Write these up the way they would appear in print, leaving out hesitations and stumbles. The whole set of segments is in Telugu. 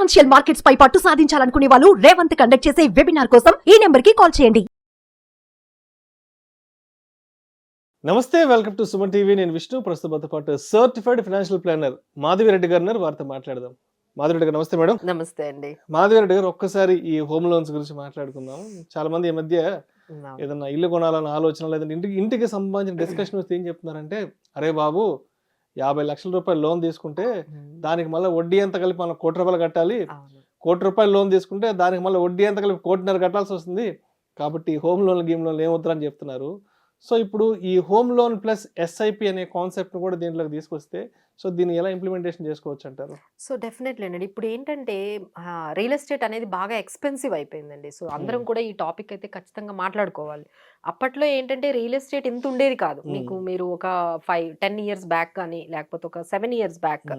ఫైనాన్షియల్ మార్కెట్స్ పై పట్టు సాధించాలనుకునే వాళ్ళు రేవంత్ కండక్ట్ చేసే వెబినార్ కోసం ఈ నెంబర్ కి కాల్ చేయండి. నమస్తే, వెల్కమ్ టు సుమన్ టీవీ. నేను విష్ణు. ప్రస్తుతంతో పాటు సర్టిఫైడ్ ఫైనాన్షియల్ ప్లానర్ మాధవిరెడ్డి గారు ఉన్నారు. వారితో మాట్లాడదాం. మాధవిరెడ్డి గారు నమస్తే మేడం. నమస్తే అండి. మాధవిరెడ్డి గారు, ఒక్కసారి ఈ హోమ్ లోన్స్ గురించి మాట్లాడుకుందాం. చాలా మంది ఈ మధ్య ఏదన్నా ఇల్లు కొనాలన్న ఆలోచన, లేదంటే ఇంటికి సంబంధించిన డిస్కషన్ వస్తే ఏం చెప్తున్నారంటే, అరే బాబు 50 లక్షల రూపాయలు లోన్ తీసుకుంటే దానికి మళ్ళీ వడ్డీ ఎంత కలిపి మనం 1 కోటి రూపాయలు కట్టాలి, 1 కోటి రూపాయలు లోన్ తీసుకుంటే దానికి మళ్ళీ వడ్డీ ఎంత కలిపి 1.5 కోటి కట్టాల్సి వస్తుంది, కాబట్టి హోమ్ లోన్ గేమ్ లోన్లు ఏమవుతారని చెప్తున్నారు. సో ఇప్పుడు ఈ హోమ్ లోన్ ప్లస్ ఎస్ఐపి అనే కాన్సెప్ట్ కూడా దీంట్లోకి తీసుకొస్తే, సో దీన్ని ఎలా ఇంప్లిమెంటేషన్ చేసుకోవచ్చు అంటారు? సో డెఫినెట్లీ అండి. ఇప్పుడు ఏంటంటే రియల్ ఎస్టేట్ అనేది బాగా ఎక్స్పెన్సివ్ అయిపోయిందండి. సో అందరం కూడా ఈ టాపిక్ అయితే ఖచ్చితంగా మాట్లాడుకోవాలి. అప్పట్లో ఏంటంటే రియల్ ఎస్టేట్ ఇంత ఉండేది కాదు. మీరు ఒక 5-10 ఇయర్స్ బ్యాక్ కానీ, లేకపోతే ఒక 7 ఇయర్స్ బ్యాక్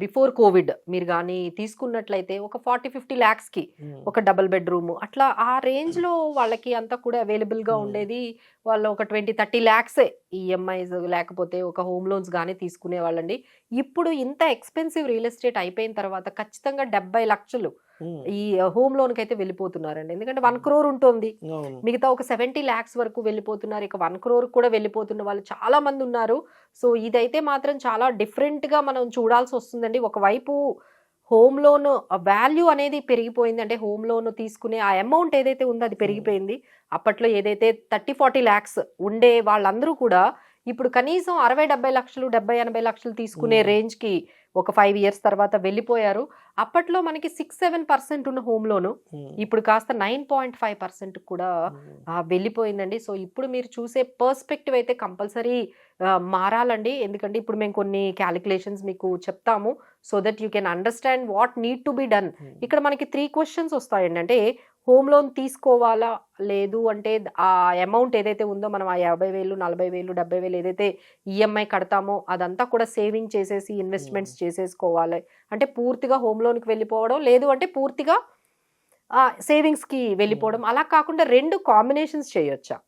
బిఫోర్ కోవిడ్ మీరు కానీ తీసుకున్నట్లయితే ఒక 40-50 lakhsకి ఒక డబుల్ బెడ్రూమ్ అట్లా ఆ రేంజ్ లో వాళ్ళకి అంతా కూడా అవైలబుల్ గా ఉండేది. వాళ్ళు ఒక 20-30 lakhs ఈఎంఐస్ లేకపోతే ఒక హోమ్ లోన్స్ కానీ తీసుకునే వాళ్ళండి. ఇప్పుడు ఇంత ఎక్స్పెన్సివ్ రియల్ ఎస్టేట్ అయిపోయిన తర్వాత ఖచ్చితంగా 70 లక్షలు ఈ హోమ్ లోన్ కి అయితే వెళ్ళిపోతున్నారండి. ఎందుకంటే 1 crore ఉంటుంది, మిగతా ఒక 70 lakhs వరకు వెళ్ళిపోతున్నారు. ఇక 1 crore కూడా వెళ్ళిపోతున్న వాళ్ళు చాలా మంది ఉన్నారు. సో ఇదైతే మాత్రం చాలా డిఫరెంట్ గా మనం చూడాల్సి వస్తుందండి. ఒకవైపు హోమ్ లోన్ వాల్యూ అనేది పెరిగిపోయింది. అంటే హోమ్ లోన్ తీసుకునే ఆ అమౌంట్ ఏదైతే ఉందో అది పెరిగిపోయింది. అప్పట్లో ఏదైతే 30-40 lakhs ఉండే వాళ్ళందరూ కూడా ఇప్పుడు కనీసం 60-70 లక్షలు 70-80 లక్షలు తీసుకునే రేంజ్ కి ఒక 5 years తర్వాత వెళ్ళిపోయారు. అప్పట్లో మనకి 6-7% ఉన్న హోమ్ లోను ఇప్పుడు కాస్త 9.5% కూడా వెళ్ళిపోయిందండి. సో ఇప్పుడు మీరు చూసే పర్స్పెక్టివ్ అయితే కంపల్సరీ మారాలండి. ఎందుకంటే ఇప్పుడు మేము కొన్ని క్యాలిక్యులేషన్స్ మీకు చెప్తాము, so that you can understand what need to be done. ఇక్కడ మనకి 3 questions వస్తాయండి. అంటే హోమ్ లోన్ తీసుకోవాలా, లేదు అంటే ఆ అమౌంట్ ఏదైతే ఉందో మనం ఆ 50,000, 40,000, 70,000 ఏదైతే ఈఎంఐ కడతామో అదంతా కూడా సేవింగ్ చేసేసి ఇన్వెస్ట్మెంట్స్ చేసేసుకోవాలి. అంటే పూర్తిగా హోమ్ లోన్కి వెళ్ళిపోవడం, లేదు అంటే పూర్తిగా సేవింగ్స్కి వెళ్ళిపోవడం. అలా కాకుండా 2 కాంబినేషన్స్ చేయొచ్చా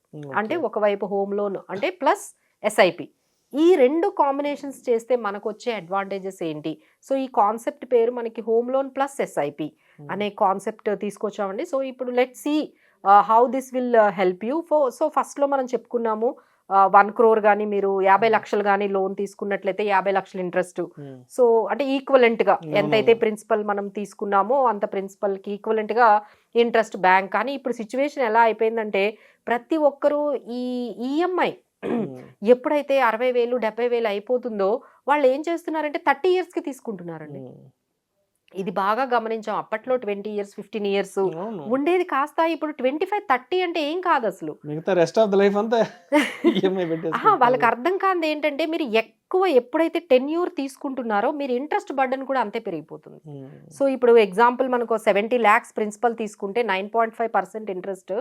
అంటే ఒకవైపు హోమ్ లోన్ అంటే ప్లస్ ఎస్ఐపి, ఈ 2 కాంబినేషన్స్ చేస్తే మనకు వచ్చే అడ్వాంటేజెస్ ఏంటి? సో ఈ కాన్సెప్ట్ పేరు మనకి హోమ్ లోన్ ప్లస్ ఎస్ఐపి అనే కాన్సెప్ట్ తీసుకొచ్చామండి. సో ఇప్పుడు let see how this will help you. So first లో మనం చెప్పుకున్నాము 1 crore కానీ మీరు 50 లక్షలు కానీ లోన్ తీసుకున్నట్లయితే 50 లక్షల ఇంట్రెస్ట్. సో అంటే ఈక్వలెంట్ గా ఎంతైతే ప్రిన్సిపల్ మనం తీసుకున్నామో అంత ప్రిన్సిపల్ కి ఈక్వలెంట్ గా ఇంట్రెస్ట్ బ్యాంక్. కానీ ఇప్పుడు సిచ్యువేషన్ ఎలా అయిపోయిందంటే ప్రతి ఒక్కరూ ఈ ఈఎంఐ ఎప్పుడైతే 60,000 70,000 అయిపోతుందో వాళ్ళు ఏం చేస్తున్నారంటే 30 years కి తీసుకుంటున్నారండి. ఇది బాగా గమనించాం. అప్పట్లో 20 years 15 years ఉండేది కాస్త ఇప్పుడు 25-30 అంటే ఏం కాదు అసలు. రెస్ట్ ఆఫ్ ద లైఫ్ అంతా వాళ్ళకి అర్థం కాదు ఏంటంటే మీరు ఎక్కువ ఎప్పుడైతే tenure తీసుకుంటున్నారో మీరు ఇంట్రెస్ట్ బర్డెన్ కూడా అంతే పెరిగిపోతుంది. సో ఇప్పుడు ఎగ్జాంపుల్ మనకు 70 lakhs ప్రిన్సిపల్ తీసుకుంటే 9.5% ఇంట్రెస్ట్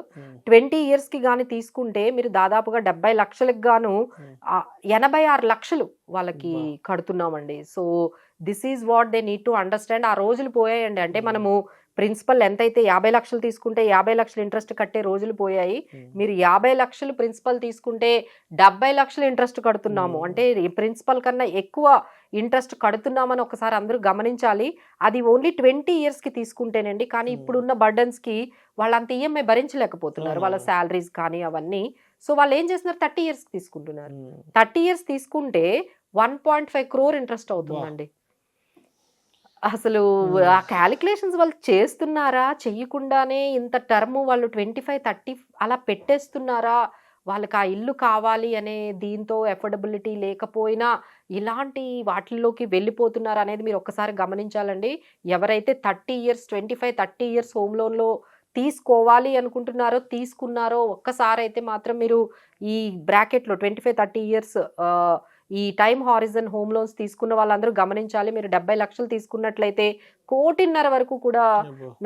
20 years కి గానీ తీసుకుంటే మీరు దాదాపుగా 70 లక్షలకు గాను 86 లక్షలు వాళ్ళకి కడుతున్నామండి. So this is what they need to understand. ఆ రోజులు పోయాయండి. అంటే మనము ప్రిన్సిపల్ ఎంతైతే 50 లక్షలు తీసుకుంటే 50 లక్షలు ఇంట్రెస్ట్ కట్టే రోజులు పోయాయి. మీరు 50 లక్షలు ప్రిన్సిపల్ తీసుకుంటే 70 లక్షలు ఇంట్రెస్ట్ కడుతున్నాము. అంటే ప్రిన్సిపల్ కన్నా ఎక్కువ ఇంట్రెస్ట్ కడుతున్నామని ఒకసారి అందరూ గమనించాలి. అది ఓన్లీ 20 years కి తీసుకుంటేనండి. కానీ ఇప్పుడున్న బర్డన్స్ కి వాళ్ళంత ఈఎంఐ భరించలేకపోతున్నారు, వాళ్ళ శాలరీస్ కానీ అవన్నీ. సో వాళ్ళు ఏం చేస్తున్నారు 30 years కి తీసుకుంటున్నారు. 30 years తీసుకుంటే 1.5 crore ఇంట్రెస్ట్ అవుతుందండి. అసలు ఆ క్యాలిక్యులేషన్స్ వాళ్ళు చేస్తున్నారా, చెయ్యకుండానే ఇంత టర్మ్ వాళ్ళు 25-30 అలా పెట్టేస్తున్నారా, వాళ్ళకి ఆ ఇల్లు కావాలి అనే దీంతో ఎఫోర్డబిలిటీ లేకపోయినా ఇలాంటి వాటిల్లోకి వెళ్ళిపోతున్నారు అనేది మీరు ఒక్కసారి గమనించాలండి. ఎవరైతే 30 years 25-30 years హోమ్ లోన్లో తీసుకోవాలి అనుకుంటున్నారో తీసుకున్నారో ఒక్కసారి అయితే మాత్రం మీరు ఈ బ్రాకెట్లో 25-30 years ఈ టైమ్ హారిజన్ హోమ్ లోన్స్ తీసుకున్న వాళ్ళందరూ గమనించాలి. మీరు 70 లక్షలు తీసుకున్నట్లయితే 1.5 కోటి వరకు కూడా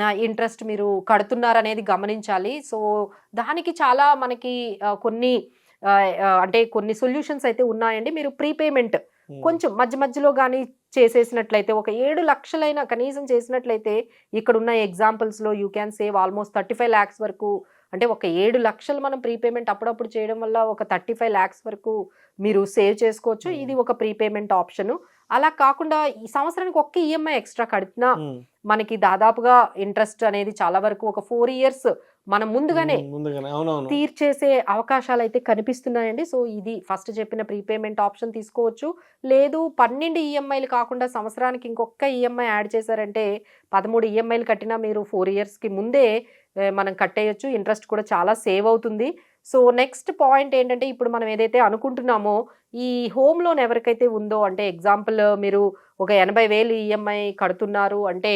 నా ఇంట్రెస్ట్ మీరు కడుతున్నారనేది గమనించాలి. సో దానికి చాలా మనకి కొన్ని అంటే కొన్ని సొల్యూషన్స్ అయితే ఉన్నాయండి. మీరు ప్రీపేమెంట్ కొంచెం మధ్య మధ్యలో కానీ చేసేసినట్లయితే ఒక 7 లక్షలైనా కనీసం చేసినట్లయితే ఇక్కడున్న ఎగ్జాంపుల్స్లో you can save almost 35 lakhs వరకు. అంటే ఒక 7 లక్షలు మనం ప్రీపేమెంట్ అప్పుడప్పుడు చేయడం వల్ల ఒక 35 lakhs వరకు మీరు సేవ్ చేసుకోవచ్చు. ఇది ఒక ప్రీపేమెంట్ ఆప్షను. అలా కాకుండా ఈ సంవత్సరానికి ఒక్క ఈఎంఐ ఎక్స్ట్రా కడినా మనకి దాదాపుగా ఇంట్రెస్ట్ అనేది చాలా వరకు ఒక 4 years మనం ముందుగానే అవునవును తీర్చేసే అవకాశాలు అయితే కనిపిస్తున్నాయండి. సో ఇది ఫస్ట్ చెప్పిన ప్రీపేమెంట్ ఆప్షన్ తీసుకోవచ్చు. లేదు 12 ఈఎంఐలు కాకుండా సంవత్సరానికి ఇంకొక ఈఎంఐ యాడ్ చేశారంటే 13 ఈఎంఐలు కట్టినా మీరు 4 yearsకి ముందే మనం కట్టేయచ్చు. ఇంట్రెస్ట్ కూడా చాలా సేవ్ అవుతుంది. సో నెక్స్ట్ పాయింట్ ఏంటంటే ఇప్పుడు మనం ఏదైతే అనుకుంటున్నామో ఈ హోమ్ లోన్ ఎవరికైతే ఉందో అంటే ఎగ్జాంపుల్ మీరు ఒక 80,000 ఈఎంఐ కడుతున్నారు అంటే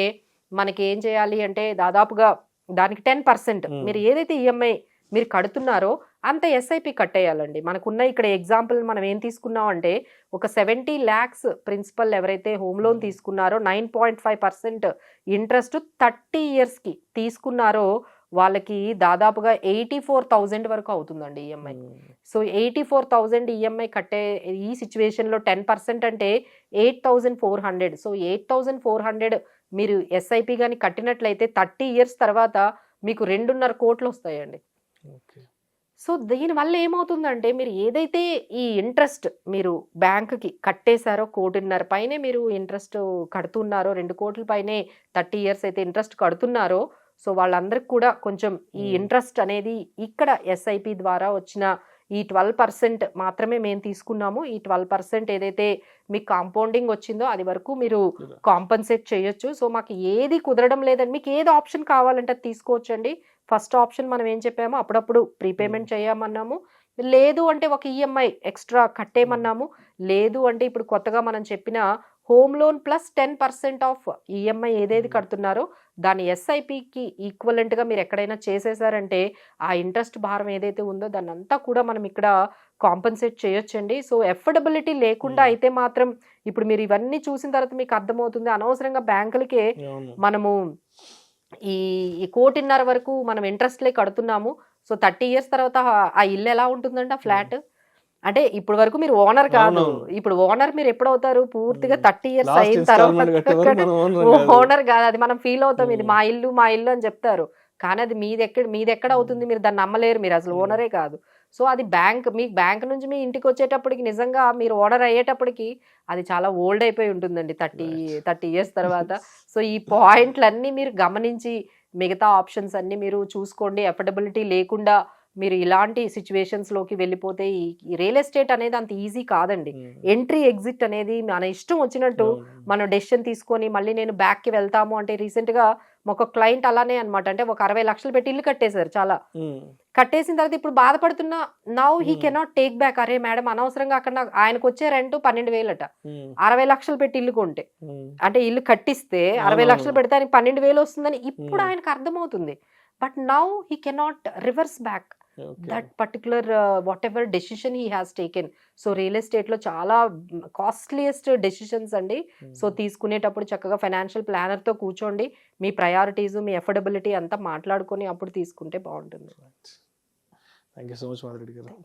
మనకి ఏం చేయాలి అంటే దాదాపుగా దానికి 10% మీరు ఏదైతే ఈఎంఐ మీరు కడుతున్నారో అంత ఎస్ఐపి కట్టేయాలండి. మనకున్న ఇక్కడ ఎగ్జాంపుల్ మనం ఏం తీసుకున్నాం అంటే ఒక 70 lakhs ప్రిన్సిపల్ ఎవరైతే హోమ్ లోన్ తీసుకున్నారో 9.5% ఇంట్రెస్ట్ 30 yearsకి తీసుకున్నారో వాళ్ళకి దాదాపుగా 84,000 వరకు అవుతుందండి ఈఎంఐ. సో 84,000 ఈఎంఐ కట్టే ఈ సిచ్యువేషన్లో 10% అంటే 8,400. సో 8,400 మీరు ఎస్ఐపి కానీ కట్టినట్లయితే 30 years తర్వాత మీకు 2.5 కోట్లు వస్తాయండి. సో దీనివల్ల ఏమవుతుందంటే మీరు ఏదైతే ఈ ఇంట్రెస్ట్ మీరు బ్యాంకుకి కట్టేశారో 1.5 పైనే మీరు ఇంట్రెస్ట్ కడుతున్నారో 2 కోట్ల పైనే 30 years అయితే ఇంట్రెస్ట్ కడుతున్నారో సో వాళ్ళందరికి కూడా కొంచెం ఈ ఇంట్రెస్ట్ అనేది ఇక్కడ ఎస్ఐపి ద్వారా వచ్చిన ఈ 12% మాత్రమే మేము తీసుకున్నాము. ఈ 12% ఏదైతే మీకు కాంపౌండింగ్ వచ్చిందో అది వరకు మీరు కాంపన్సేట్ చేయొచ్చు. సో మాకు ఏది కుదరడం లేదండి, మీకు ఏది ఆప్షన్ కావాలంటే అది తీసుకోవచ్చండి. ఫస్ట్ ఆప్షన్ మనం ఏం చెప్పామో అప్పుడప్పుడు ప్రీపేమెంట్ చేయమన్నాము. లేదు అంటే ఒక ఈఎంఐ ఎక్స్ట్రా కట్టేయమన్నాము. లేదు అంటే ఇప్పుడు కొత్తగా మనం చెప్పిన home loan plus 10% of EMI ఏదేది కడుతున్నారో దాని ఎస్ఐపికి ఈక్వలెంట్గా మీరు ఎక్కడైనా చేసేసారంటే ఆ ఇంట్రెస్ట్ భారం ఏదైతే ఉందో దాన్ని అంతా కూడా మనం ఇక్కడ కాంపన్సేట్ చేయొచ్చండి. సో ఎఫర్డబిలిటీ లేకుండా అయితే మాత్రం ఇప్పుడు మీరు ఇవన్నీ చూసిన తర్వాత మీకు అర్థమవుతుంది అనవసరంగా బ్యాంకులకే మనము ఈ 1.5 కోటి వరకు మనం ఇంట్రెస్ట్లే కడుతున్నాము. సో 30 years తర్వాత ఆ ఇల్లు ఎలా ఉంటుందంటే ఆ ఫ్లాట్ అంటే ఇప్పుడు వరకు మీరు ఓనర్ కాదు, ఇప్పుడు ఓనర్ మీరు ఎప్పుడవుతారు పూర్తిగా 30 years అయిన తర్వాత ఓనర్ కాదు. అది మనం ఫీల్ అవుతాం ఇది మా ఇల్లు అని చెప్తారు, కానీ అది మీదెక్కడ అవుతుంది, మీరు దాన్ని నమ్మలేరు, మీరు అసలు ఓనరే కాదు. సో అది మీకు బ్యాంక్ నుంచి మీ ఇంటికి వచ్చేటప్పటికి నిజంగా మీరు ఓనర్ అయ్యేటప్పటికి అది చాలా ఓల్డ్ అయిపోయి ఉంటుందండి 30 years తర్వాత. సో ఈ పాయింట్లన్నీ మీరు గమనించి మిగతా ఆప్షన్స్ అన్ని మీరు చూసుకోండి. ఎఫర్డబిలిటీ లేకుండా మీరు ఇలాంటి సిచ్యువేషన్స్లోకి వెళ్ళిపోతే ఈ రియల్ ఎస్టేట్ అనేది అంత ఈజీ కాదండి. ఎంట్రీ ఎగ్జిట్ అనేది మన ఇష్టం వచ్చినట్టు మనం డెసిషన్ తీసుకొని మళ్ళీ నేను బ్యాక్కి వెళ్తాము అంటే రీసెంట్గా ఒక క్లయింట్ అలానే అనమాట. అంటే ఒక 60 లక్షలు పెట్టి ఇల్లు కట్టేశారు, చాలా కట్టేసిన తర్వాత ఇప్పుడు బాధపడుతున్నా now he cannot take back. అరే మేడం అనవసరంగా అక్కడ ఆయనకు వచ్చే రెంట్ 12,000 అట, 60 లక్షలు పెట్టి ఇల్లు కొంటే అంటే ఇల్లు కట్టిస్తే 60 లక్షలు పెడితే ఆయనకి 12,000 వస్తుందని ఇప్పుడు ఆయనకు అర్థమవుతుంది. But now he cannot reverse back that particular whatever decision he has taken. So real ఎస్టేట్లో చాలా కాస్ట్లీయెస్ట్ డెసిషన్స్ అండి. సో తీసుకునేటప్పుడు చక్కగా ఫైనాన్షియల్ ప్లానర్తో కూర్చోండి, మీ ప్రయారిటీస్ మీ ఎఫర్డబిలిటీ అంతా మాట్లాడుకొని అప్పుడు తీసుకుంటే బాగుంటుంది. Thank you so much Madhu Reddy గారు.